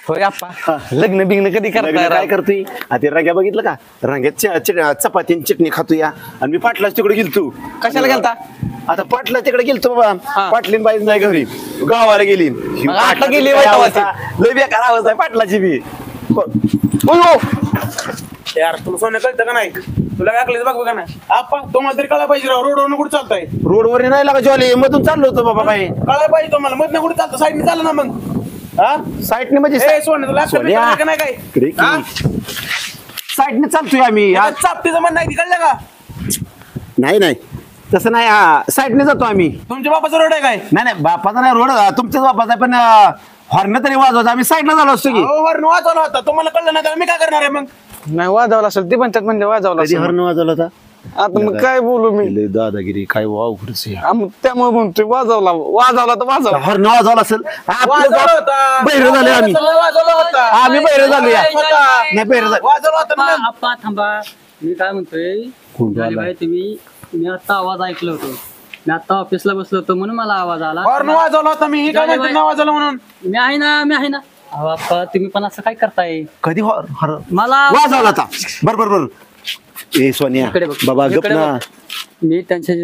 होय आप्पा लग्न बिग्न कधी करताय काय करतोय ते रंग्या बघितलं का रंग्यात चपाती आणि चटणी खातोय आणि मी पाटलाच तिकडे गेलतो. कशाला गेलता? आता पाटला तिकडे गेलतो बाबा. पाटलीन बाई नाही घरी गावाला गेली. आता गेली लय बेकार आवाज आहे पाटलाची बी. यार तुला सोनं कळतं का नाही? तुला काय बघ का नाही आप्पा तुम्हाला तरी कळायला पाहिजे. रोडवर कुठे चालताय? रोडवर नाही लागा जॉली मधून चाललो होतो बाबा बाई. कळायला पाहिजे तुम्हाला. मधनं कुठे चालतं? साईडने चाललं ना मग. साईडने म्हणजे सोनं तुला का नाही काय साईडने चालतोय आम्ही. चापटीचं मन नाही कळलं का? नाही तसं नाही साईडने जातो आम्ही. तुमच्या बापाचा रोड आहे काय? नाही बापाचा नाही रोड तुमच्याच बापाचा आहे पण हॉर्न तरी वाजवतो आम्ही साईडला झालो असतो की. हॉर्न वाजवला होता तुम्हाला कळलं नाही तर मी काय करणार आहे मग? नाही वाजवला असेल ते म्हणतात म्हणजे वाजवला कधी असेल. हॉर्न वाजवला होता? आता मग काय बोलू मी दादागिरी काय वावडच त्यामुळे म्हणतोय वाजवला तर वाजवला. हॉर्न वाजवला असेल. वाजवला होता. बहिरं झाले आम्ही. वाजवला होता. आम्ही बहिरं झालो या. नाही बहिरं झालो. वाजवला होता ना. आप्पा थांबा मी काय म्हणतोय झाली तुम्ही मी आता आवाज ऐकलं होतो. मी आता ऑफिसला बसलो होतो म्हणून मला आवाज आला. हॉर्न वाजवला होता मी. काय म्हणतो ना वाजवला म्हणून? मी आहे ना अहो आप्पा तुम्ही पण असं काय करताय? कधी हॉर्न मला वाजवला होता? बरोबर ए सोनिया इकडे बघ, बाबा गप इकडे ना. मी त्यांच्या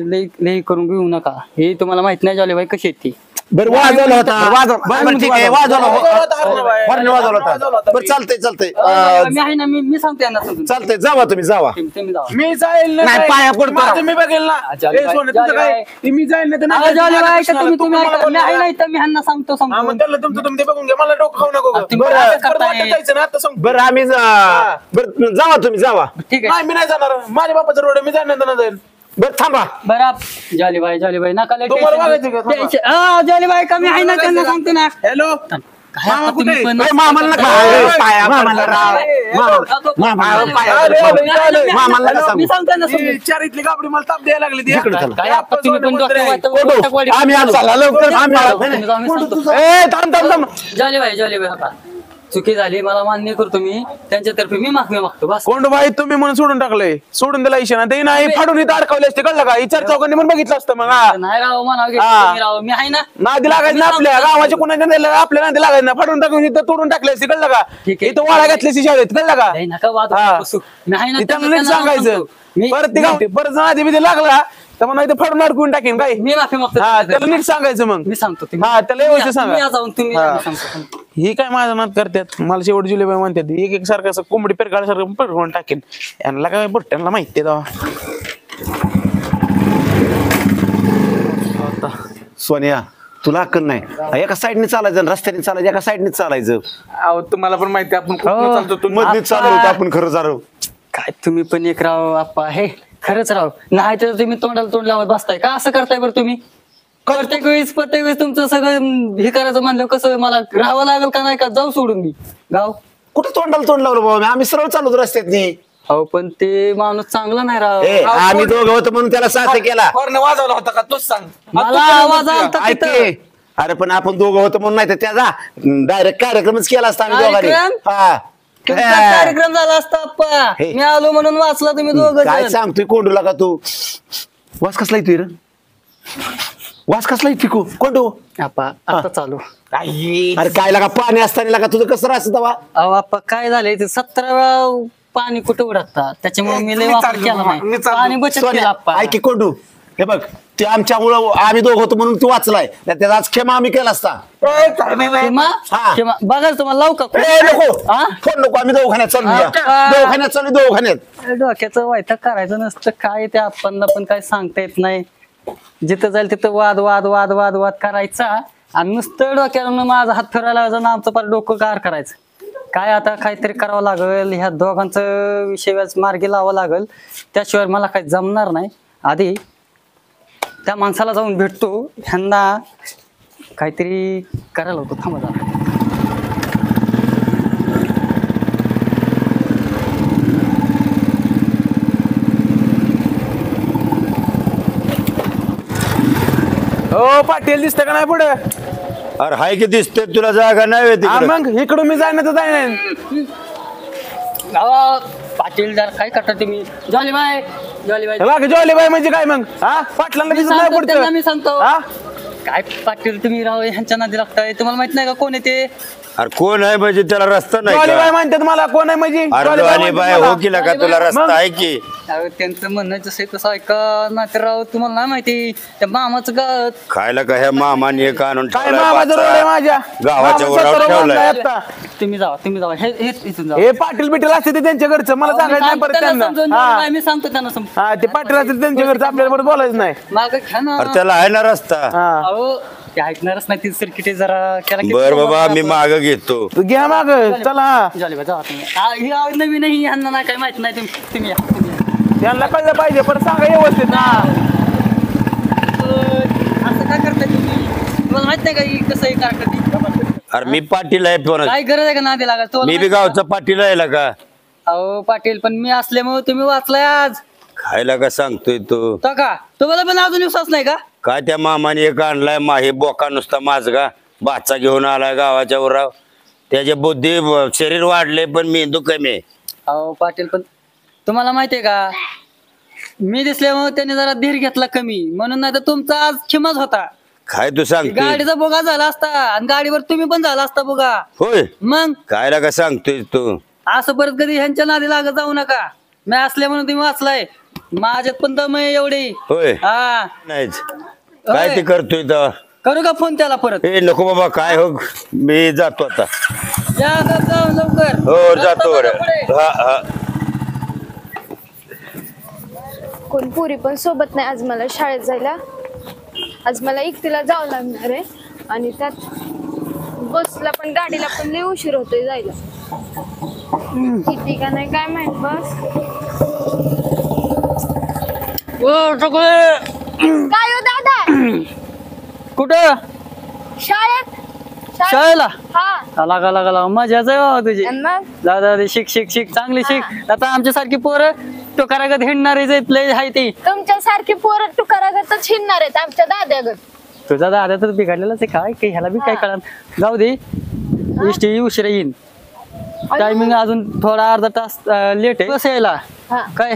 लई करून घेऊ नका. हे तुम्हाला माहित नाही झाले बाई कशी आहेत ती. बरं वाजवला होता. वाजवला. बरं ठीक आहे वाजवला हॉर्न वाजवला होता. बरं चालतंय मी आहे ना मी सांगते यांना समजून. चालतंय जावा तुम्ही जावा. तुम्ही जावा. मी जाईल ना. नाही, काय? पाया पडतो. माझं मी बघेल ना. जाली ए, बाई, सोनं, तुझं जाली काय? बाई. ते मी जाईल नाही तर अहो, नाही. झाली बाई, माझ्या का तुम्ही कृष्णाला ऐका. मला मी आहे बोलला. नाही तर मी ह्यांना सांगतो हा, मग त्याला तुमचं तुम्ही ते बघून घ्या. मला डोकं खाऊ नको. तुम्ही बरं, काय परत करताय? वाटत जायचं ना आता सांग. बरं आम्ही बरं जावा तुम्ही जावा. ठीक आहे नाही मी नाही जाणार. माझ्या बापाचा रोड आहे. मी जाणार नाही जाईल. बरं थांबा. बरं झाली बाई नका लय तुम्हाला tension बघायचं घेऊ. का? थांबा. tension- हा, झाली बाई कमी आहे ना त्यांना सांगतो ना. हॅलो काय मामा आता तुम्ही कुठे? पण- ए, मामाला नका. पाया मामाला राव. मामाला नका मी सांगू. सांगतो ना समजून. ही चार इथली गाबडी मला ताप द्यायला लागली ती. इकडे चला. काय आता तुम्ही पण डोक्यात कोंडू, आम्ही आलो. चला, लवकर आम्ही आलो. तुम्ही जाऊ, मी सांगतो. ए थांब झाली बाई आता चुकी झाली मला मान्य करतो मी त्यांच्यातर्फे मी माफी मागतो बस. कोंडू भाई तुम्ही म्हणून सोडून टाकलंय. सोडून दिला इशारा. ते नाही फाडून इथं अडकवले असते कळलं का? विचार चौकांनी पण बघितलं असतं मग. नाही राव म्हणा हा. राव मी आहे ना. नादी लागायचं ना आपल्या गावाच्या कुणाच्या नादीला आपल्या नादी लागायचं ना. फाडून टाकून इथं तोडून टाकले असते कळलं का? ठीक आहे. इथं वाळा घातल्याची शाळेत कळलं का? नाही, नका वाद हा. बसू. मी आहे ना त्यांना त्यांना नीट सांगायचं. सांगतो. मी परत ते गाव परत जर आधी बिधी लागला तर मग इथं फाडून अडकून टाकेन काय? मी माफी मागतो हा त्याला नीट सांगायचं मग. मी सांगतो हा त्याला व्यवस्थित सांगा. तुम्ही जाऊन तुम्ही हा. मी सांगतो. ही काय माझा नाद करतात. मला शेवट जुलेबाई म्हणतात एक सारखं असं कोंबडी पेरकाळ्यासारखं पडवून टाकेन. यांना काय बुट्ट्यांना माहिती आहे सोनिया तुला अक्कल नाही. एका साईडने चालायचं आणि रस्त्याने चालायचं. एका साईडने चालायचं. अहो तुम्हाला पण माहिती आहे आपण कुठनं चालतो तुम्ही. मधनीच चाललो होतो आपण खरं झालो. काय तुम्ही पण एक राव आप्पा आहे खरंच राव. नाही तर तुम्ही तोंडाला तोंड लावत बसताय का? असं करताय बरं तुम्ही? प्रत्येक वेळेस तुमचं सगळं हे करायचं म्हणलं कसं मला राहावं लागेल का नाही का? जाऊ सोडून मी गाव. कुठं तोंडाला तोंड लावलं बाबा? आम्ही सरळ चाललो रस्त्यातनी. हो पण ते माणूस चांगला नाही राव. ए आम्ही दोघं होतो म्हणून त्याला साथ केला. हॉर्न वाजवला होता का तोच सांग. मला आवाज आलता ऐक तिथं. की. अरे पण आपण दोघं होतो म्हणून नाही तर त्याचा डायरेक्ट कार्यक्रमच केला असता आम्ही दोघांनी. कार्यक्रम? हा. तुमचा कार्यक्रम झाला असता आप्पा. हे. मी आलो म्हणून वाचला तुम्ही दोघं काय जण. सांगतोय कोंडूला का तू? वास कसला येतोय रे? वास कसला येतोय कोंडू? आप्पा आता चालू. अरे काय लागा पाणी असताना लागा तुझं कसं राहतं तवा? अहो आप्पा काय झालंय ते 17 वेळा पाणी कुठं उडकतात त्याच्यामुळे मी लय वापर केला नाही. पाणी बचत केलं आप्पा. ऐक की कोंडू हे बघ ते आमच्यामुळं आम्ही दोघं होतो म्हणून तू वाचलाय. त्याचा आज क्षमा आम्ही केला असता. क्षमा? हा. क्षमा. बघाल तुम्हाला लावू का? ए, नको हा? फोन नको. आम्ही दवाखान्यात चालू हा. दवाखान्यात चालू दवाखान्यात. डोक्याचं वाईट करायचं नसतं काय ते आपण पण काय सांगता येत नाही. जिथं जाईल तिथं वाद वाद वाद वाद वाद करायचा आणि नुसतं डोक्याला माझा हात फिरायला लावायचा आणि आमचं पार डोकं कार करायचं. काय आता काहीतरी करावं लागेल. ह्या दोघांचं विषय मार्गी लावावं लागेल. त्याशिवाय मला काही जमणार नाही. आधी त्या माणसाला जाऊन भेटतो. ह्यांना काहीतरी करायला होतं. थांबा जरा. हो पाटील दिसतं का नाही पुढे? अरे हाय की दिसते तुला जागा नाही मग इकडून मी जाईन तर जाईन. अहो, पाटील जरा काय करता तुम्ही? जॉली बाय जॉलीबाई म्हणजे काय मग? हा पाटलांना दिसत नाही पुढचं. मी सांगतो हा काय पाटील तुम्ही राव ह्यांच्या नादी लागताय तुम्हाला माहित नाही का कोण आहे ते अरे कोण आहे म्हणजे त्याला रस्ता नाही जॉलीबाई का? म्हणतात मला कोण आहे म्हणजे अरे जॉलीबाई डॉली बाय म्हणतात हो मला. की का तुला रस्ता आहे की अहो, त्यांचं म्हणणं जसं आहे तसं ऐका ना तर राव तुम्हाला नाही माहिती त्या मामाचं गाव खायला का ह्या मामाने एक आणून काय ठेवलाय मामाचं रोड आहे माझ्या गावाच्या मामाचं वरावर रोड ठेवलाय. आहे आता. तुम्ही जावा हे इथून जावा हे पाटील बिटील असते ते त्यांच्या घरचं मला सांगायचं नाही परत त्यांना हा. मी सांगतो त्यांना समजून हा ते पाटील असते त्यांच्या घरचं आपल्याला बरोबर बोलायचं नाही मागं घ्या ना अरे त्याला आहे ना रस्ता हा अहो ते ऐकणारच नाही ती सर्किट जरा त्याला किती बर बाबा प्रमाणात मी माग घेतो तू घ्या माग चला हा. जावा तुम्ही ही नवीन ही ह्यांना नाही काय माहित नाही तुम्ही या, तुम्ही या. त्यांना कळलं पाहिजे पण सांगा व्यवस्थित ना असं काय करताय तुम्ही तुम्हाला माहित नाही का ही कसं आहे कारकर्ती अरे मी पाटील आहे पण काय गरज आहे का नादी लागायला मी बी गावचा पाटील आहे का अहो पाटील पण मी असल्यामुळे तुम्ही वाचलाय आज खायला का सांगतोय तू तो का तुम्हाला पण अजून विश्वास नाही का काय त्या मामाने एक आणलाय माहे बोका नुसता माझगा बाचा घेऊन आलाय गावाच्या उराव त्याचे बुद्धी शरीर वाढले पण मेंदू कमी आहे. अहो पाटील पण तुम्हाला माहितीये का मी दिसल्यामुळे त्याने जरा धीर घेतला कमी म्हणून नाही तर तुमचा आज खिमाच होता काय तू सांगतोय गाडीचा बोगा झाला असता आणि गाडीवर तुम्ही पण झाला असता बोगा होय मग खायला का सांगतोय तू असं परत कधी ह्यांच्या नादी लागत जाऊ नका मी असल्या म्हणून तुम्ही वाचलाय माझ्यात पण दम आहे एवढी होय हा नाहीच काय ते करतोय तर करू का फोन त्याला परत ए नको बाबा काय हो मी जातो आता या जाऊ लवकर हो जातो रस्ता बरं पुढे. हा हा कोण पुरी पण सोबत नाही आज मला शाळेत जायला आज मला एकटीला जावं लागणार आहे आणि त्यात बसला पण गाडीला पण लय उशीर होतोय जायला किती का नाही काय माहित बस काय हो दादा कुठं शाळेत शाळेला हा लागा मजाच आहे बाबा तुझी आणि मग दादा शिक चांगली शिक आता आमच्यासारखी पोरं तो करागत हिंडणारे लय आहे ती तुमच्यासारखी पोरं तुकारागतच हिंडणार आहेत आमच्या दाद्यागत तुझा दादा तर बिघडलेलाच आहे काय की ह्याला बी काय कळणार जाऊ दे इष्टी उशिरा येईन टायमिंग अजून थोडा अर्धा तास लेट आहे कसं यायला हा काय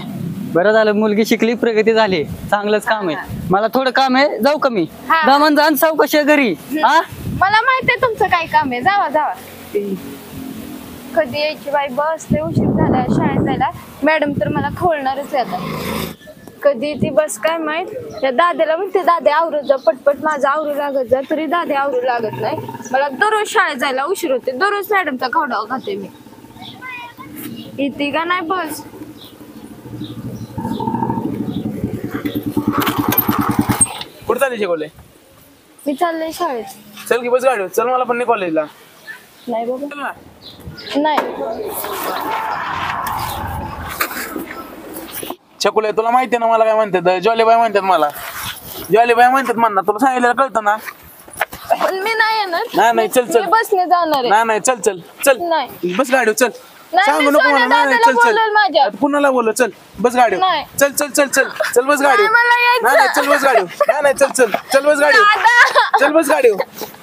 बरं झालं मुलगी शिकली प्रगती झाली चांगलंच काम आहे मला थोडं काम आहे जाऊ का मी हा. दमन जाण सावकाशी आहे घरी हा मला माहित आहे तुमचं काय काम आहे जावा जावा कधी यायची बाई बस लय उशीर झाला शाळेत जायला मॅडम तर मला खोलणारच आहे आता कधी ती बस काय माहित त्या दाद्याला म्हणते दादे आवरत जा पटपट माझं आवरू लागत जा तरी दादे आवरू लागत नाही मला दररोज शाळेत जायला उशीर होते दररोज मॅडमचा खावडाव खाते मी येते का नाही बस कुठं चालली शिकवले मी चाललंय शाळेत चल की बस गाडी चल मला पण नाही कॉलेजला नाही बाबा नाही छकुले तुला माहिती ना मला काय म्हणतात जॉलीबाई म्हणतात मला जॉलीबाई म्हणतात म्हणणार तुला सांगितलं कळतं ना पण मी नाही येणार नाही चल चल मी बसने जाणार आहे नाही चल चल चल नाही. बस गाडी चल नाही, सांगू मी नको सोन्या मला नाही दादाला चल बोलवेल माझ्या. चल पुन्हा बोल चल बस गाडी नाही. चल चल चल चल चल बस गाडी नाही, मला यायचं. नाही चल बस गाडी नाही चल चल चल बस गाडी दादा. चल बस गाडी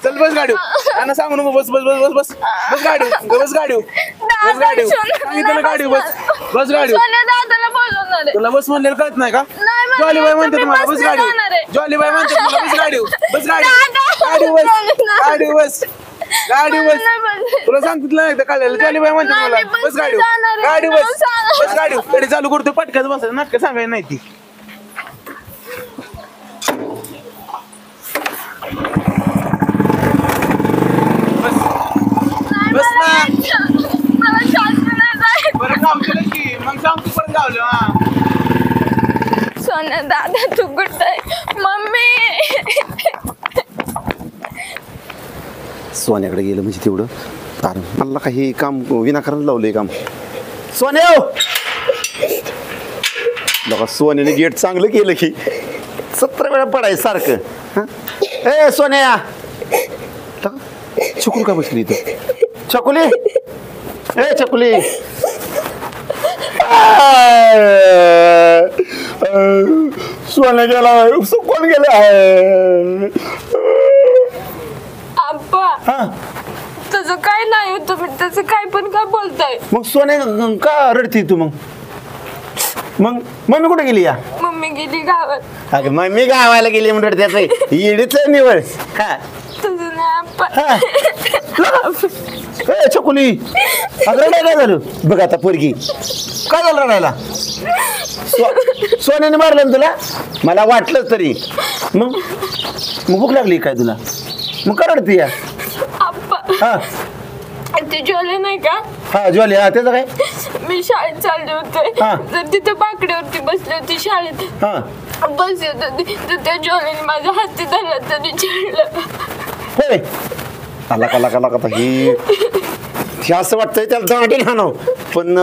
चल बस गाडी नाही सांगू नको बस बस बस बस बस बस गाडी बस गाडी बस गाडी सांगितलं ना गाडी बस बस गाडी सोन्या दादाला बोलवणार आहे. तुला बस म्हणलेलं कळत नाही का नाही, मला जॉलीबाई यायचं, म्हणते मी तुम्हाला बस बसने गाडी जाणार आहे. जॉलीबाई म्हणते तुम्हाला बस गाडी बस गाडी दादा. गाडी बस गाडी बस गाडी बस नाही बस. तुला सांगितलं नाही एकदा कळलेलं जॉलीबाई म्हणते नाही, मला मी बसने बस गाडी जाणार आहे. गाडी मला बस सांगा. बस गाडी गाडी चालू करतो पटक्याच बसायचं नाटकं सांगायला नाही ती बस बस ना मला शाळेत नाही जायचं. बरं काम केलं की मग सांगतो परत गावलं हा सोन्या दादा तू कुठे मम्मी सोन्याकडे गेलं म्हणजे तेवढं कारण मला काही काम विनाकारण लावलंय काम सोन्या बघा सोन्याने गेट चांगलं केलं की 17 वेळा पडाय सारखं हं? ए सोन्या चकुल का बसली इथं चकुली ए चकुली सोन्या गेला कोण गेला आप्पा हा तसं काय नाही हो तुम्ही तसं काय पण काय बोलताय मग सोन्या का रडती तू मग मग मम्मी कुठे गेली या मम्मी गेली गावात. अगं मम्मी गावाला गेली म्हणून त्याचं येडीच निवड हा तुझं नाही आप्पा. हा. ए, छकुली अगं रडायला काय झालं बघ आता पोरगी काय झालं रडायला सोन्याने मारलं ना तुला मला वाटलंच तरी मग मग भूक लागली काय तुला मग का रडती या आप्पा हा ते ज्वाले नाही का, हा ज्वाली हा त्याचं काय मी शाळेत चालले होते हा. तर तिथे बाकड्यावरती बसले होते शाळेत. हा बस येत होती तर त्या ज्वालेने माझ्या हाती धरला त्यांनी चिडलं. होय आला का लागा लागा हे असं वाटतंय त्याला दांडी हाणव पण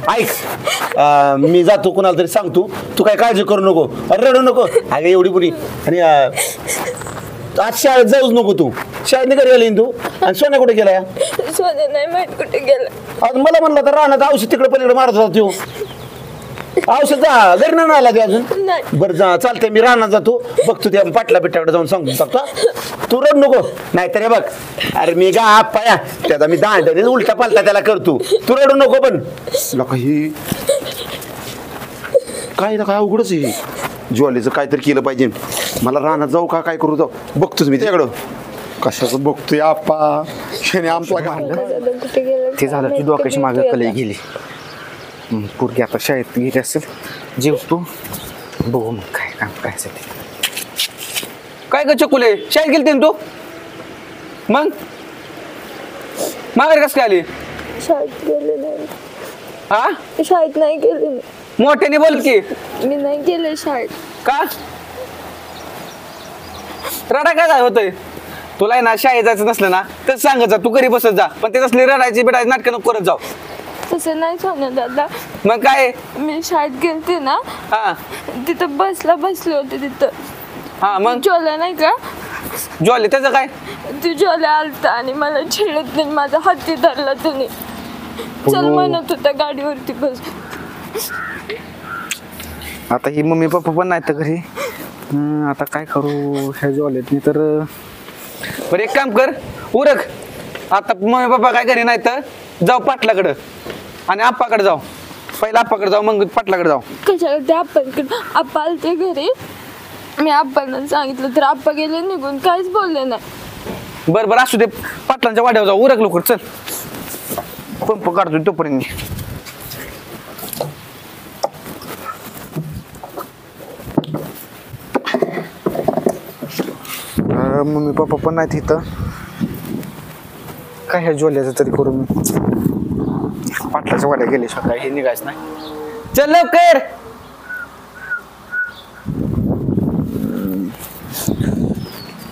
ऐक मी जातो कुणाला तरी सांगतो तू काय काळजी करू नको रडू नको अगं एवढी बुरी आणि आज शाळेत जाऊच नको तू शाळेत घरी आली तू आणि सोन्या कुठे गेला सोने नाही माहित कुठे गेलं. आज मला म्हणलं तर राहण्यात औषध तिकडे पलीकडे मारत होता तू औषध जा घरी नाही आला ते अजून नाही. बरं जा चालतंय मी राहण्यात जातो बघतो त्या पाटला बिट्टाकडे जाऊन सांगतो टाकतो तू रड नको नाहीतर हे बघ अरे मी गा पाया त्याचा मी दांड उलटा पालटा त्याला करतो तू रडू नको पण लोक ही काय ना काय अवघडच आहे ज्वालीचं काहीतरी केलं पाहिजे मला राहण्यात जाऊ का काय करू जाऊ बघतोच मी त्याकडं कशाचं बघतोय आप्पा शेने आमचा घाललं कुठे गेलं ते झालं की डोक्याची मागे कलई गेली. पोरगी आता शाळेत गेली असेल जेवतो बघू मग काय काम काय असेल ते. काय ग चकुले शाळेत गेलते ना तू मग माघारी कस काय आली शाळेत गेले नाही. हा शाळेत नाही गेले मी. मोठ्याने बोल की मी नाही गेले शाळेत. का रडा काय होतंय तुला आहे ना शाळेत जायचं नसलं ना तर सांगत जा तू घरी बसत जा पण ते तसली रडायची बिडायची नाटकं नको करत जाऊ. तसं नाही सोन्या दादा, मग काय मी शाळेत गेलते ना हा तिथं बसले होते तिथं. हा मग ज्वाला नाही का, ज्वाले त्याचं काय ती ज्वाला आलता आणि मला छेडत नाही माझा हाती धरला त्याने. चल म्हणत होता गाडीवरती बस. आता ही मम्मी पप्पा पण नाही तर घरी. आता काय करू ह्या ज्वालेतनी तर बरं एक काम कर उरक आता मम्मी पप्पा काय घरी नाही तर जाऊ पाटलाकडं आणि आप्पाकडे जाऊ पहिला आप्पाकडे जाऊ मग पाटलाकडे जाऊ. कशाला ते आप्पांकडे, आप्पा आलते घरी. मी आप्पांना सांगितलं तर आप्पा गेले निघून, काहीच बोलले नाही. बरं बरं असू दे पाटलांच्या वाड्यावर जाऊ उरक लवकर चल पंप काढतो तोपर्यंत. मम्मी पप्पा पण नाहीत इथं. काय ह्या ज्वाल्याचं तरी करू मी. पाटलाच्या वाड्या गेले सकाळी हे निघायचं नाही. चल लवकर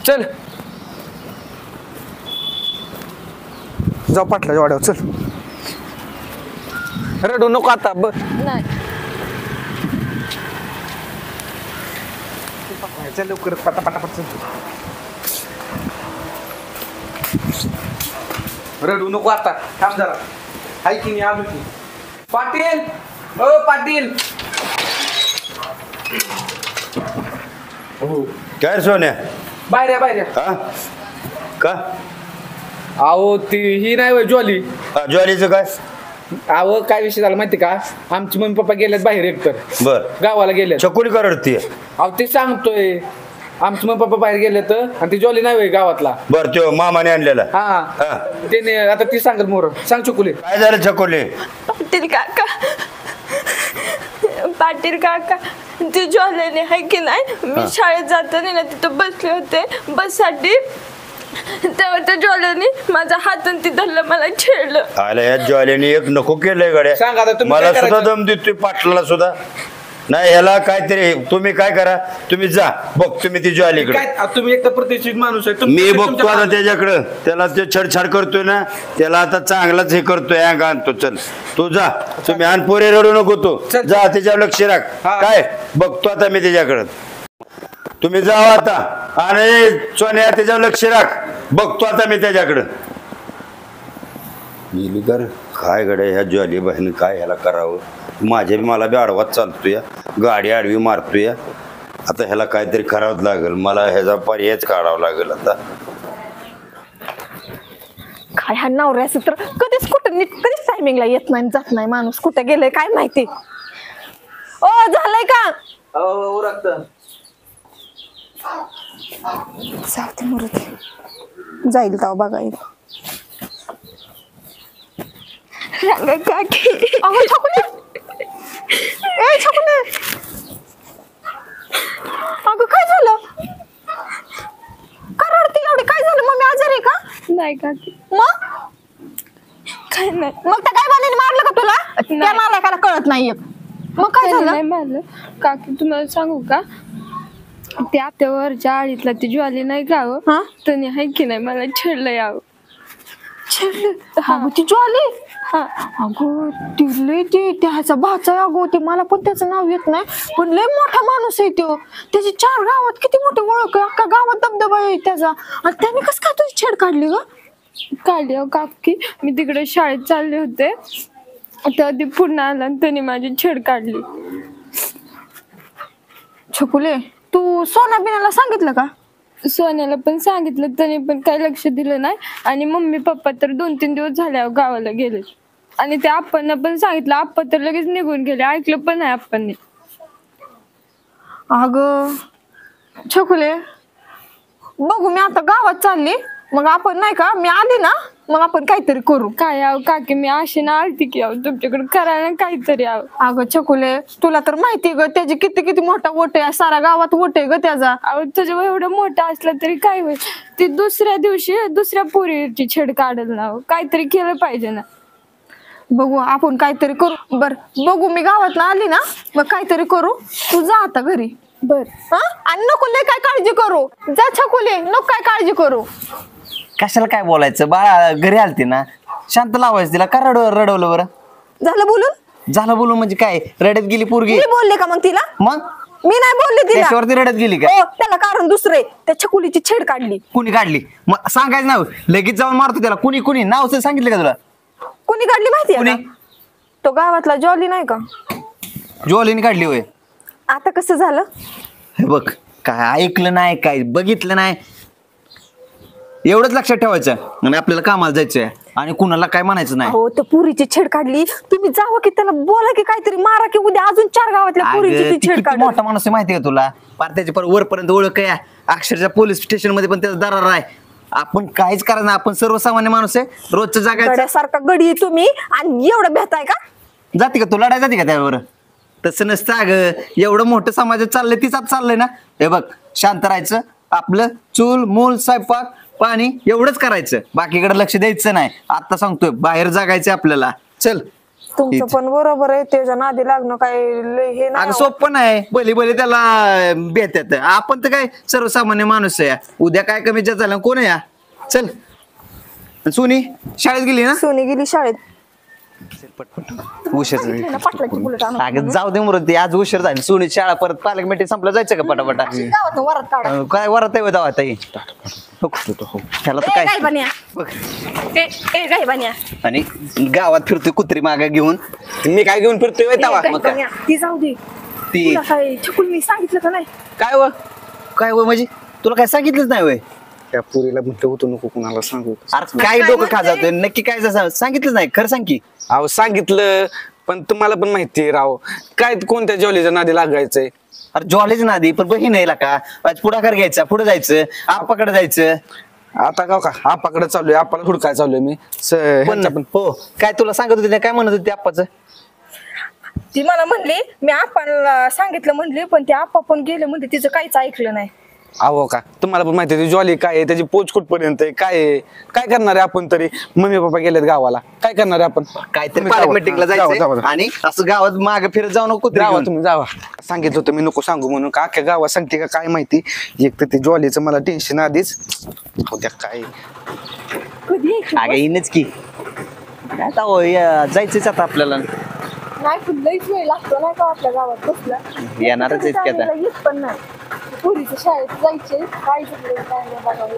चल जाऊ पाटलाच्या वाड्यावर चल. रडू नको आता नाही चल लवकर पटापट चल. रडू नको आता थांब जरा हाय की मी आलो की. पाटील ओ पाटील काय रे सोन्या बाहेर या बाहेर या. हा का अहो ती ही नाही होय ज्वाली. ज्वालीचं काय अहो काय विषय झाला माहिती का आमची मम्मी पप्पा गेलेत बाहेर एकतर बर गावाला गेलेत. चकुली का रडतीये अहो ते सांगतोय आमची मम्मी पप्पा बाहेर गेलेत आणि ती ज्वाली नाही होय गावातला. बर तो मामाने आणलेला हा हा त्याने आता ती सांगत मोर सांग चुकुले. काय झालं चकुली पाटील काका, पाटील काका ते ज्वाल्याने आहे की नाही, मी शाळेत जाताना ना तिथं बसले होते बससाठी, तेव्हा त्या ज्वाल्याने माझा हात आणि ती धरलं मला छेडलं. आला या ज्वालीने एक नको केलंय सांग आता गड्या तुम्ही मला काय सुद्धा करायचं? दम देतोय पाटलाला सुद्धा नाही ह्याला काहीतरी तुम्ही काय करा तुम्ही जा बघ तुम्ही ती ज्वालीकडे काय तुम्ही एक तर प्रतिष्ठित माणूस आहे मी बघतो आता त्याच्याकडं त्याला ते छडछाड करतोय ना त्याला आता चांगलाच हे करतोय अंग आणतो चल तू जा तुम्ही आण पोरे रडू नको तो चल. जा त्याच्यावर लक्ष राख हा. काय बघतो आता मी त्याच्याकडं तुम्ही जावा आता आणि सोन्या त्याच्यावर लक्ष राख बघतो आता मी त्याच्याकडं कर काय गड्या ह्या ज्वाली बहिणी काय ह्याला करावं मला बी आडवाच चालतोय गाडी आडवी मारतोय आता ह्याला काहीतरी करावंच लागेल मला ह्याचा पर्यायच काढावा लागेल आता काय हा नवऱ्याचं तर कधीच कुठं नीट कधीच टायमिंगला येत नाही जात नाही माणूस कुठं गेलंय काय माहिती. ओ झालंय का उरकत जाऊ मरत जाईल तेव्हा बघायला काकी अगं छकुले ए छकुले अगं काय झालं का रडते एवढी काय झालं मम्मी आजारी आहे का नाही काकी मग काय नाही मग त्या काय बांधीने मारलं का तुला त्या मालकाला कळत नाहीये मग काय नाही झालं मारलं काकी तुम्हाला सांगू का ते आपल्यावरच्या आळीतला ती ज्वाली नाही गाव हा? त्याने आहे की नाही मला छेडलं यावं अगं ती ज्वाली अगं ती लय ते त्याचा भाचा आहे अगो ते मला पण त्याचं नाव येत नाही पण लय मोठा माणूस आहे तो त्याची 4 गावात किती मोठी ओळख आहे अख्खा गावात दबदबा आहे त्याचा आणि त्याने कसं काय तुझी छेड काढली ग काढली अहो काकी मी तिकडे शाळेत चालले होते तेव्हा ती पुन्हा आला आणि त्याने माझी छेड काढली छकुले तू सोना बिनाला सांगितलं का सोन्याला पण सांगितलं त्याने पण काही लक्ष दिलं नाही आणि मम्मी पप्पा तर 2-3 दिवस झाले गावाला गेले आणि त्या आप्पांना पण सांगितलं आप्पा तर लगेच निघून गेले ऐकलं पण नाही आप्पांनी अगं छकुले बघू मी आता गावात चालली मग आपण नाही का मी आली ना मग आपण काहीतरी करू काय आहो काकी मी अशी ना आलती की आहो तुमच्याकडे करायला काहीतरी आहो अगं छकुले तुला तर माहिती ग त्याची किती किती मोठा वोट आहे सारा गावात वोट आहे ग त्याचा अहो तुझ्या एवढं मोठं असलं तरी काय होईल ती दुसऱ्या दिवशी दुसऱ्या पोरीची छेड काढल ना हो. काहीतरी केलं पाहिजे ना बघू आपण काहीतरी करू बर बघू मी गावात ना आली ना मग काहीतरी करू तू जा आता घरी बर आणि नको लय काय काळजी करू जा छकुले नको काय काळजी करू कशाला काय बोलायचं बाळा घरी आलती ना शांत लावायचं तिला का रडवलं बरं झालं बोलून झालं बोलून म्हणजे काय रडत गेली पोरगी मी बोलले का मग तिला मग मी नाही बोलले तिला त्याच्यावरती रडत गेली का हो, त्याला कारण दुसरे त्या छकुलीची छेड काढली कुणी काढली मग सांगायचं नाव लगेच जाऊन मारतो त्याला कुणी कुणी नाव सांगितलं का तुला कोणी काढली माहिती कोणी? तो गावातला जॉली नाही का ज्वालीने काढली होय आता कसं झालं हे बघ काय ऐकलं नाही काय बघितलं नाही एवढंच लक्षात ठेवायचं आणि आपल्याला कामाला जायचंय आणि कुणाला काय म्हणायचं नाही हो त्या पुरीची छेड काढली तुम्ही जावं की त्याला बोला की काहीतरी मारा की उद्या अजून 4 गावातल्या पुरीची अगं, ती ती छेड किती काढली मोठा माणूस आहे माहितीये का तुला पार त्याच्या पर वरपर्यंत ओळख आहे अक्षरशः पोलीस स्टेशन मध्ये पण त्याचा दरार आहे आपण काहीच करायचं नाही आपण सर्वसामान्य माणूस आहे रोजचं जागायचं गड्यासारखा गडी आहे तुम्ही आणि एवढं भेटाय का जाते का तू लढाय जाते का त्यावर तसं नसतं अगं एवढं मोठं समाजात चाललंय तीच आता चाललंय ना हे बघ शांत राहायचं आपलं चूल मूल स्वयंपाक पाणी एवढंच करायचं बाकीकडे लक्ष द्यायचं नाही आता सांगतोय बाहेर जागायचं आपल्याला चल तुमचं पण बरोबर आहे त्याच्या नादी लागणं काय लय हे अगं नाही सोपं नाही भले भले त्याला भेटत आपण तर काय सर्वसामान्य माणूस आहे उद्या काय कमी जास्त झालं कोण आहे या चल सोनी शाळेत गेली ना सोनी गेली शाळेत उशीर पाटलाची बुलेट आणून अगं जाऊ दे मुरत आज उशीर झाली सोनी शाळा परत पालक मिटिंग संपलं जायचं का पटापटा गावातून वरात काढा काय वरात आहे जाऊ आता त्याला तर ए, काय गायबान्या. बघ. ए गायबान्या. आणि गावात फिरतोय कुत्री मागे घेऊन मी काय घेऊन फिरतोय होय तेव्हा? ए, मग काय? गायबान्या. ती जाऊ दे ती तुला काय छकुल मी सांगितलं का नाही काय व काय व म्हणजे तुला काय सांगितलंच नाही वय त्या पुरीला म्हटलं होतं नको कुणाला सांगू अरे काय डोकं खा जातोय नक्की काय सांगितलंच नाही खरं सांग की अहो सांगितलं पण तुम्हाला पण माहिती आहे राव काय कोणत्या जॉलीच्या नादी लागायचंय अरे जॉलेज नादी पण बहीण आहे का आज पुढाकार घ्यायचा पुढे जायचं आपाकडे जायचं आता का आपाकडे चालू आहे आपाला हुडकाय चालू आहे मी पण हो काय तुला सांगत होते काय म्हणत होते आप्पाचं ती मला म्हणली मी आप्पाला सांगितलं म्हणली पण ते आप्पा पण गेले म्हणजे तिचं काहीच ऐकलं नाही अहो का तुम्हाला पण माहिती आहे जॉली काय आहे त्याची पोच कुठपर्यंत आहे काय करणार आहे आपण तरी मम्मी पप्पा गेलेत गावाला काय करणार आहे आपण काहीतरी तुम्ही पालक जावा. मिटिंगला जावा, जायचं जावा. आणि असं गावात मागे फिरत जाऊ नको कुत्री जावा घेऊन. तुम्ही जावा सांगितलं होतं मी नको सांगू म्हणून का अख्ख्या गावात सांगते का काय माहिती एक तर ते जॉलीचं मला टेन्शन आधीच उद्या काय अगं येईनच की काय आता हो, जायचंच आता आपल्याला नाही पण लईच वेळ लागतो नाही का आपल्या गावात बसला येणारच आहेत की आता येत पण नाही पुरीच्या शाळेत जायचे काय झालं, काय नाही बघावं.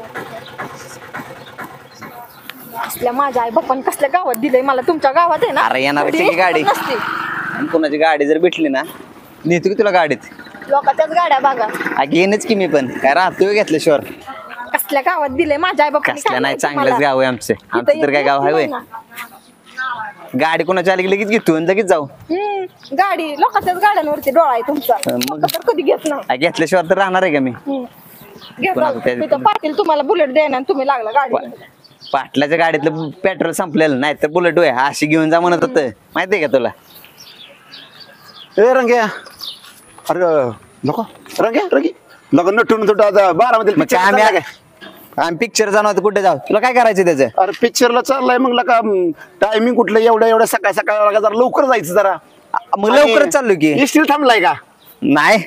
असल्या माझ्या आई बाप्पाने कसल्या गावात दिलंय मला तुमच्या गावात आहे ना अरे येणार कधी की गाडी नसते. आणि कोणाची गाडी जर भेटली ना नेतो की तुला गाडीत लोकांच्याच गाड्या बघा अगं येणच की मी पण काय राहतोय घेतल्याशिवाय कसल्या गावात दिलंय माझ्या आई बाप्पाने कसल्या नाही चांगलंच गाव आहे आमचं आमचं तर काय गाव आहे होय गाडी कोणाची आली की लगेच घेतो आणि लगेच जाऊ गाडी लोकांच्याच गाड्यांवरती डोळा आहे तुमचा मग- तर कधी घेत नाही घेतल्याशिवाय तर राहणार आहे का मी घेत कोणाला नाही. त्या- तिथं पाटील तुम्हाला बुलेट देणार आणि तुम्ही लागला गाडी पाटलाच्या गाडीतलं पेट्रोल संपलेलं नाही तर बुलेट होय अशी घेऊन जा म्हणत होतं माहितीये का तुला? ए रंग्या अरे नको रंगी लग्न नटून तुटं आता बारामध्ये मग काय आम्ही पिक्चर जाणार होतो कुठे जाऊ तुला काय करायचं त्याचं? अरे पिक्चरला चाललाय मग लका टायमिंग कुठलं एवढ्या सकाळ सकाळ जरा लवकर जायचं जरा मग लवकरच चाललो की एसटी थांबलाय का नाही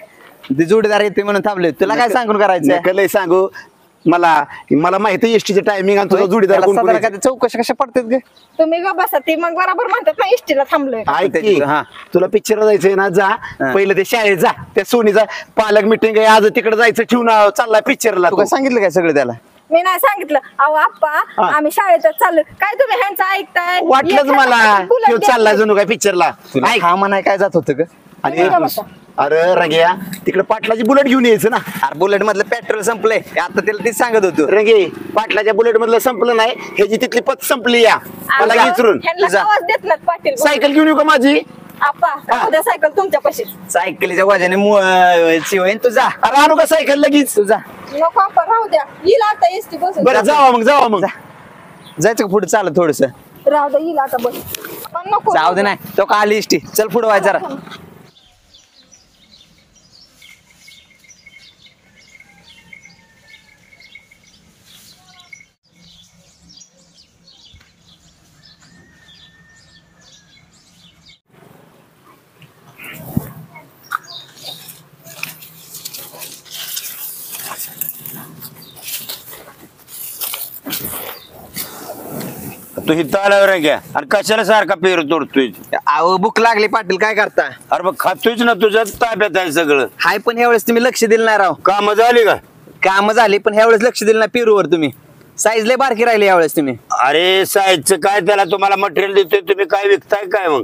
ते जोडीदार येते म्हणून थांबले तुला काय सांगून करायचं? नका लय सांगू मला माहिती एसटीचे टायमिंग आणि तुझा जोडीदार त्याला कोण कोण साधारण आहे. काय चौकशा कशा पडतात ग? तुम्ही ग बसा ती मग बरोबर म्हणतात ना इष्टीला थांबलोय ऐक की, हा. तुला पिक्चरला जायचंय ना जा पहिलं ते शाळेत जा त्या सोनीचा पालक मिटिंग आहे आज तिकडे जायचं ठेवून चाललाय पिक्चरला तू काय सांगितलं काय सगळं त्याला? मी नाही सांगितलं अहो आप्पा आम्ही शाळेतच चाललो काय तुम्ही ह्यांचं ऐकताय वाटलंच मला बुलेट तो चाललाय जणू काय पिक्चरला तुला हा म्हणाय काय जात होतं ग? आणि तुम्ही का बसा? अरे रंग्या तिकडे पाटलाची बुलेट घेऊन यायचं ना. अरे बुलेट मधलं पेट्रोल संपलंय आता त्याला तेच सांगत होतो. रंगे पाटलाच्या बुलेट मधलं संपलं नाही ह्याची तिथली पत संपली या मला आप्पा, विचारून ह्यांना जा. आवाज देत नाहीत पाटील सायकल घेऊन येऊ का माझी? आप्पा उद्या सायकल तुमच्या पाशी सायकलीच्या वाजाने शिवाय तू जा अरे आणू का सायकल लगेच? तू जा नको आप्पा राहू द्या येईल आता एसटी बस बरं जावा मग जायचं का पुढे चालत थोडस राहू द्या येईल आता बस पण नको जाऊ दे नाही तो का आली इष्टी चल पुढे व्हाय जरा. तू हिथं आल्यावर आहे घ्या आणि कशाला सारखा पेरू तोडतोय? अहो भूक लागली पाटील काय करता? अरे मग खातोयच ना तुझ्या ताब्यात आहे सगळं. हाय पण ह्यावेळेस तुम्ही लक्ष दिलं नाही राव. काम झाली का? काम झाली पण ह्यावेळेस लक्ष दिलं नाही पेरूवर तुम्ही. साईज लय बारकी राहिली यावेळेस तुम्ही. अरे साईजचं काय त्याला तुम्हाला मटेरियल देतोय तुम्ही काय विकताय काय मग?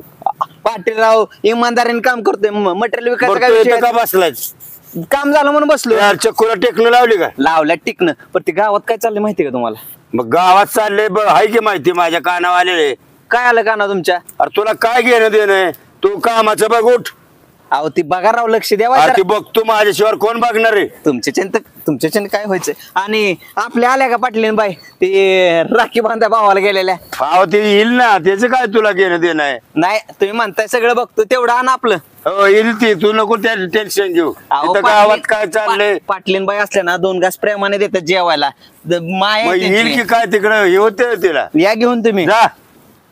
पाटील राव इमानदारीने काम करतोय मटेरियल विकायचं बरं, काय तू विषय इथं का आहे? बसलाय? काम झालं म्हणून बसलो. यार चक्कूला टेकणं लावली का? लावल्या टिकणं पण ते गावात काय चाललंय माहितीये का तुम्हाला? मग गावात चाललंय बघ हाय की माहिती माझ्या कानावर आलेले. काय आलं का ना तुमच्या? अरे तुला काय घेणं देणं? तू कामाचं बघ उठ. अहो ती बघा राव लक्ष द्यावा अरे जरा. ती बघतो माझ्याशिवाय कोण बघणार आहे? तुमच्या काय व्हायचं? आणि आपल्या आल्या का पाटलीन बाई ते राखी बांधा भावाला गेलेल्या? अहो ते येईल ना त्याचं काय तुला घेणं देणं आहे? नाही तुम्ही म्हणताय सगळं बघतो तेवढं आण आपलं. हो येईल ती तू नको त्या टेन्शन घेऊ. अहो, इथं गावात काय चाललंय? पाटलीन बाई असल्या ना 2 घास प्रेमाने देतात जेवायला. माय मग आहे येईल की त्यांची. काय तिकडं हे होते तिला. या घेऊन तुम्ही. जा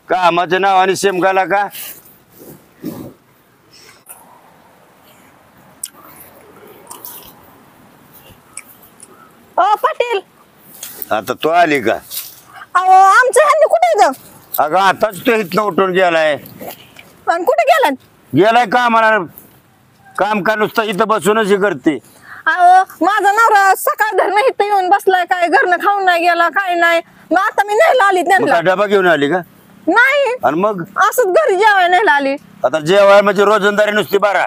कामाचं नाव आणि शेमगाला का? अ पाटील आता तू आली का? अहो आमचं ह्यांनी कुठे येतं अगं आताच तो इथनं उठून गेलाय. आणि कुठे गेलात गेलाय का मला काम का नुसतं इथं बसूनच हे करते. अहो माझा नवरा सकाळ धरणं इथं येऊन बसलाय काय घरनं खाऊन नाही गेला काय नाही मग आता मी न्यायला आली मग त्यांना काय डबा घेऊन आली का? नाही आणि मग असंच घरी जेवायला न्यायला आली आता जेवाय म्हणजे रोजंदारी नुसती बारा.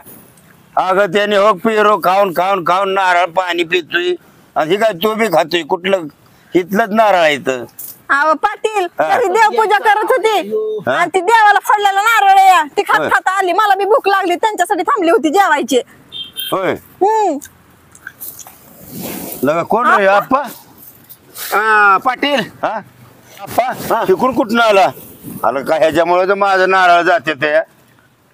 अगं त्याने हो पिरो खाऊन खाऊन खाऊन नारळ पाणी पितोय आणि हे काय तू बी खातोय कुठलं इथलंच नारळ आहे इथं. अहो पाटील हा. घरी देवपूजा करत होती हा. आणि ती देवाला फोडलेला नारळ आहे या. ती खात होय. खात आली मला बी भूक लागली त्यांच्यासाठी थांबली होती जेवायची होय हम्म लगा कोण रे आप्पा? पाटील हा आप्पा तिकडून कुठून आला? आलं का ह्याच्यामुळे तर माझं नारळ जाते ते.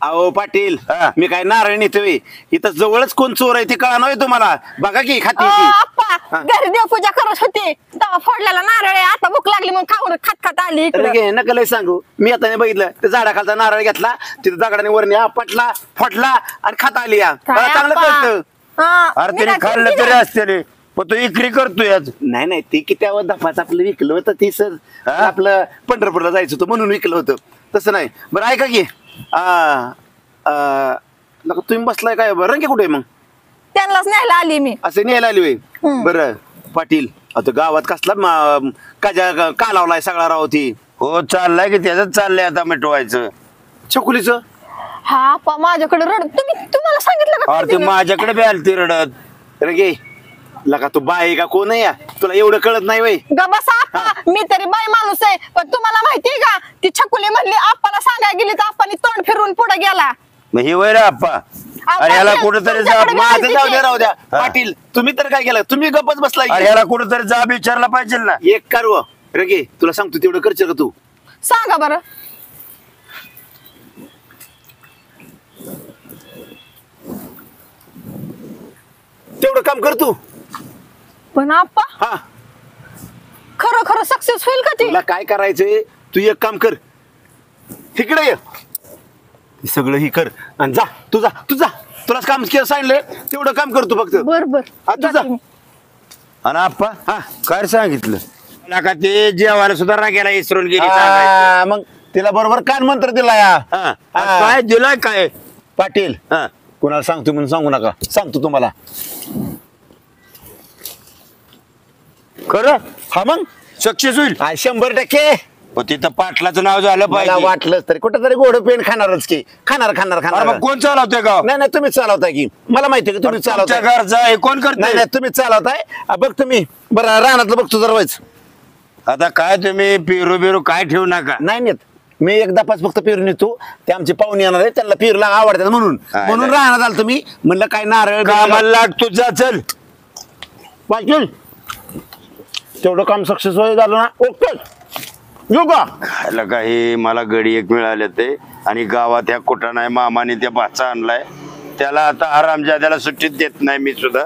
अहो पाटील हा. मी काय नारळ नेतोय इथं जवळच कोण चोर आहे ते कळा नव्हे तुम्हाला बघा की खाती अहो, ती. आप्पा घरी देवपूजा करत होती तेव्हा फोडलेला नारळ आहे आता भूक लागली मग खाऊन खात खात आली इकडे रंगे, नका लय सांगू मी आता नाही बघितलं ते झाडाखालचा नारळ घेतला तिथे दगडाने वरने आपटला फटला आणि खाता आली या मला चांगलं कळतं. अरे त्याने खाल्लं तरी असते पण तू इकरी करतोय आज. नाही नाही ते की त्यावर दफाच आपलं विकलं होतं ती सर आपलं पंढरपूरला जायचं होतं म्हणून विकलं होतं तसं नाही बरं ऐका की नका तुम्ही बसलाय काय बरं रंगे कुठे आहे मग त्यांनाच न्यायला आली मी असं न्यायला आली होय बरं पाटील आता गावात कसला का लावलाय सगळा राव ती हो चाललाय की त्याच चाललंय आता मिटवायचं. छकुलीचं हा आप्पा माझ्याकडे रड तुम्हाला सांगितलं का अरे ते कधी? माझ्याकडे बी आलती रडत. रंगे लका तू बाय का कोण आहे या तुला एवढं कळत नाही वय ग बसा आप्पा मी तरी बाई माणूस आहे पण तुम्हाला माहितीये का ती छकुली म्हणली आप्पाला सांगायला गेली तर आप्पानी तोंड फिरून पुढे गेला मग ही वय रे आप्पा अरे ह्याला कुठेतरी जा माझं जाऊ द्या राहू द्या पाटील तुम्ही तर काय केलं तुम्ही गप्पच बसला अरे ह्याला कुठेतरी जाब विचारला पाहिजे ना. एक कारव रगे तुला सांगतो तेवढं करशील का तू सांगा बरं. तेवढं काम कर तू पण आप्पा हा खरं खरं सक्सेस होईल का ते? तुला काय करायचंय तू एक काम कर इकडे ये हे सगळं ही कर आणि जा तुझा तुला काम केलं सांगितलं तेवढं काम कर तू फक्त बर बर हा, तू जा. जाते मी. आणि आप्पा हा काय सांगितलं मला का ते जेवायला सुधारणा केला इसरून गेली सांगायचं. हा, मग तिला बरोबर कान मंत्र दिला या हा, काय दिलाय काय पाटील हा कुणाला सांगतो म्हणून सांगू नका सांगतो तुम्हाला खरं हा मग सक्सेस होईल 100% पण तिथं पाटलाचं नाव झालं मला पाहिजे. वाटलंच तरी कुठं तरी गोड पेन खाणारच की खाणार अरे मग कोण चालवतोय गाव नाही नाही तुम्हीच चालवताय की मला माहिती आहे की तुम्ही तुमच्या चालवताय घरचं आहे कोण नाही करतोय नाही तुम्हीच चालवताय बघ तुम्ही बरं रानातलं बघतो जर व्हायच आता काय तुम्ही पेरू बिरू काय ठेवू नका. नाही नेत मी एकदा पाच फक्त पेरून येतो ते आमचे पाहुणे येणार आहे त्यांना पेरूला आवडतात म्हणून नाही, म्हणून नाही. राहणार आलं तुम्ही म्हणलं काय नारळ कामाला लाग तुझा चल. पाटील तेवढं काम सक्सेस झालं ना ओके येऊ का खायला काही मला गडी एक मिळाले ते आणि गावात ह्या कुठं नाही मामाने त्या भाचा आणलाय त्याला आता आरामजाद्याला सुट्टीत देत नाही मी सुद्धा.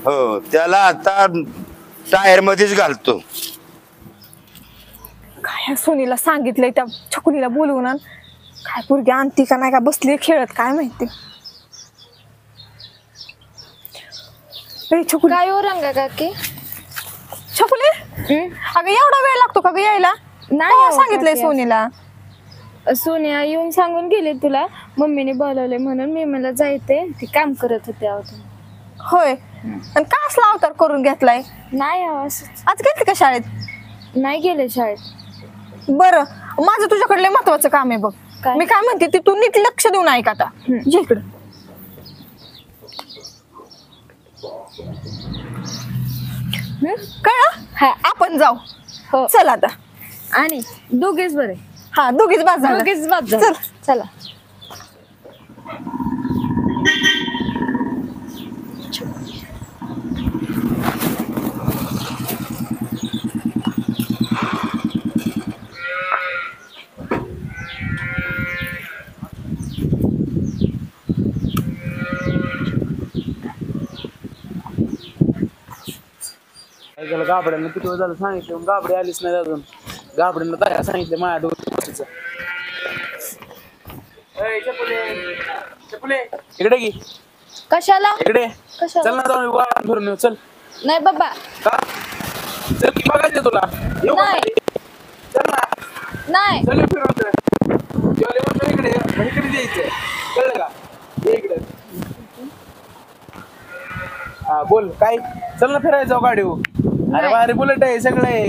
हो त्याला आता टायर मध्येच घालतो. काय सोनीला सांगितलंय त्या छकुलीला बोलवून आण. काय पोरगी आणती का नाही का बसली खेळत काय माहिती. ए, छकुली काय हो रंगा काकी छकुली अगं एवढा वेळ लागतो का ग यायला? नाही केव्हा हो, सांगितलंय काकी. सोनीला? सोनिया येऊन सांगून गेले तुला मम्मीने बोलवले म्हणून मी मला जायते ते काम करत होते अहो तुम्ही. होय आणि का असला अवतार करून घेतलाय? नाही अहो, असंच आज गेलती का शाळेत? नाही गेले शाळेत. बरं माझं तुझ्याकडले महत्वाचं काम आहे बघ. काय? मी काय म्हणते ते तू नीट लक्ष देऊन ऐक आता. ये इकडं. कळलं? हा. आपण जाऊ. हो चल आता. आणि दोघेच बरे हा दोघीच बाज झालं. दोघेच बाद झाले. चल. चला त्याला गाबड्यांना किती वेळ झालं सांगितलं गाबडी आलीच नाही अजून. गाबड्यांना तयार सांगितलं माझ्या डोक्याचं. इकडे की कशाला इकडे कशाला? चल ना जाऊन वाहन फिरून येऊ चल. नाही बाबा का चल की बघायचं तुला येऊ का नाही. खाली? चल ना नाही चल येऊ फिरून जेवले म्हणतो इकडे इकडे द्यायचं कळलं का ये इकडे. हा बोल काय चल ना फिरायचं जाऊ गाडी. अरे नाही. भारी बुलेट आहे सगळे.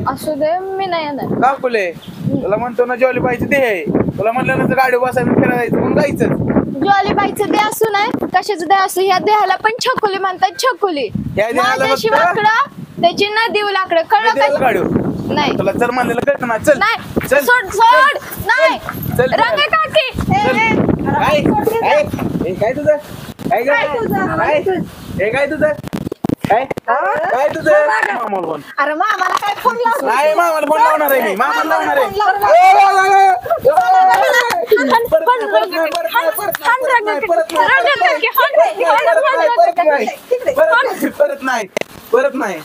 असू दे मी नाही येणार. का फुले तुला म्हणतो ना जेवली पाहिजे ते तुला म्हणलं नंतर गाडी बसायचं फिरायला जायचं म्हणून जायचं. ज्वालीबाईचं दे असू नाही कशाचं दे असू ह्या देहाला पण छकुली म्हणतात छकुली. या देहाला माझ्याशी फक्त- वाकडं त्याची न देऊ लाकडं कळलं द्यायला का? गाडी नाही तुला चल म्हणलेलं कळतं ना चल नाही चल सोड सोड नाही चल. रंगा काकी काय काय हे काय तुझं काय काय हे काय तुझं काय काय तुझं मामाला फोन अरे मामाला काय फोन लावतो? नाही मामाला फोन लावणार आहे मी मामाला लावणार आहे. परत नाही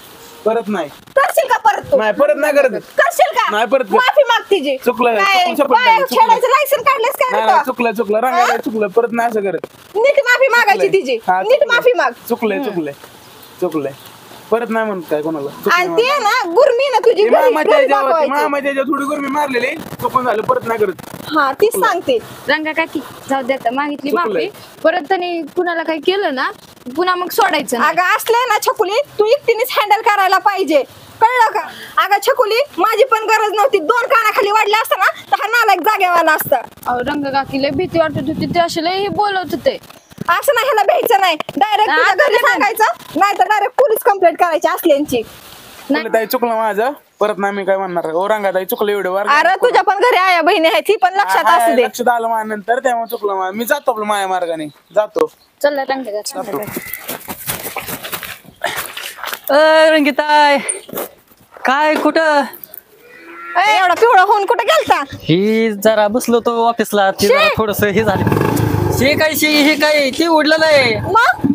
परत नाही करशील का परत तू? नाही परत नाही करत. करशील का? नाही, परत- माफी माग तिची. चुकलं, काय, चुकलं, शपथ बाहेर झाली, चुकलं. खेळायचं लायसन काढलेस काय नाही रे नाही, तो? चुकलं रंगाला चुकलं परत नाही असं करत. नीट माफी मागायची तिची. हा, नीट चुकलंय. माफी माग. चुकलंय परत नाही म्हणत काय कोणाला. आणि ते ना गुरमी ना तुझी घरी- मामाच्या घरी ह्याच्यावर दाखवायची. मामाच्या ह्याच्यावर थोडी गुरमी मारलेली तो पण झालं परत नाही करत. हा तीच सांगते. रंगा काकी जाऊ दे आता मागितली चुकलंय. माफी परत त्यांनी कुणाला काही केलं ना पुन्हा मग सोडायचं नाही. अगं असलंय ना छकुली तू एकटीनेच हँडल करायला पाहिजे कळलं का? अगं छकुली माझी पण गरज नव्हती. 2 कानाखाली वाढले असतं ना तर हा नालायक जागेवाला असता. अहो रंगा काकीला भीती वाटत होती ते असे लय हे बोलत होते. असं नाही ह्याला भ्यायचं नाही. डायरेक्ट आता घरी नाही. सांगायचं नाही तर डायरेक्ट पोलीस कंप्लेंट करायची असल्यांची. नाही ताई चुकलं माझं परत नाही मी काय म्हणणार औरंगाबाद चुकलं एवढं वर अरे तुझ्या पण घरी आया बहिणी आहे ती पण लक्षात असू दे. लक्षात आलं माझ्या नंतर त्यामुळे चुकलं मी जातो आपलं माया मार्गाने जातो. चल रंगीता रंगीताय काय कुठं एवढा पिवळा होऊन कुठे गेलता? ही जरा बसलो तो ऑफिसला ते जरा थोडस हे झालं हे काय ते उडलेलं आहे मग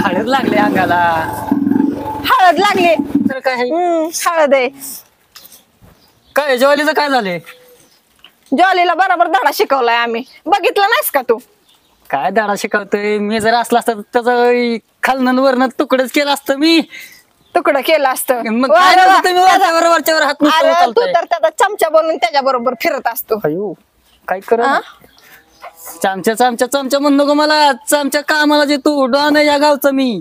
हळद लागले अंगाला हळद लागली. तर काय हळद आहे. काय ज्वालीचं काय झालंय जॉलीला बरोबर धडा शिकवलाय आम्ही. बघितलं नाहीस का तू? काय धडा शिकवतोय मी जर असला असतं त्याचं खालनं वरनं तुकडच केलं असतं मी. तुकडं केलं असतं. मग काय नाही तुम्ही वरच्यावर हात नुसतं अरे तू उचलताय. तर त्याचा चमचा बनवून त्याच्या बरोबर फिरत असतो. अयो काय कर हा? चमचा म्हणू नको मला. चमच्या कामाला जे तू डॉन आहे या गावचा मी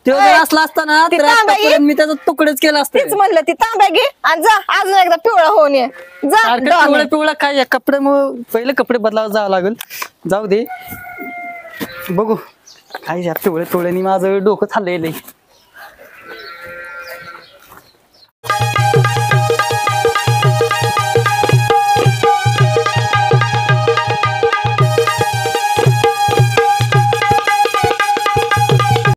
तो जर असला असता ना ती तर तांब्या आतापर्यंत मी त्याचं तुकडेच केलं तीच असतं. म्हणलं ती तांब्या घे आणि जा अजून एकदा पिवळा होऊन ये. जा सारखं डॉन पिवळा आहे. पिवळा काय या कपड्यामुळे पहिले कपडे बदलावं जावं लागेल. जाऊ दे बघू काय या पिवळ्यानी माझं डोकं चाललंय लय.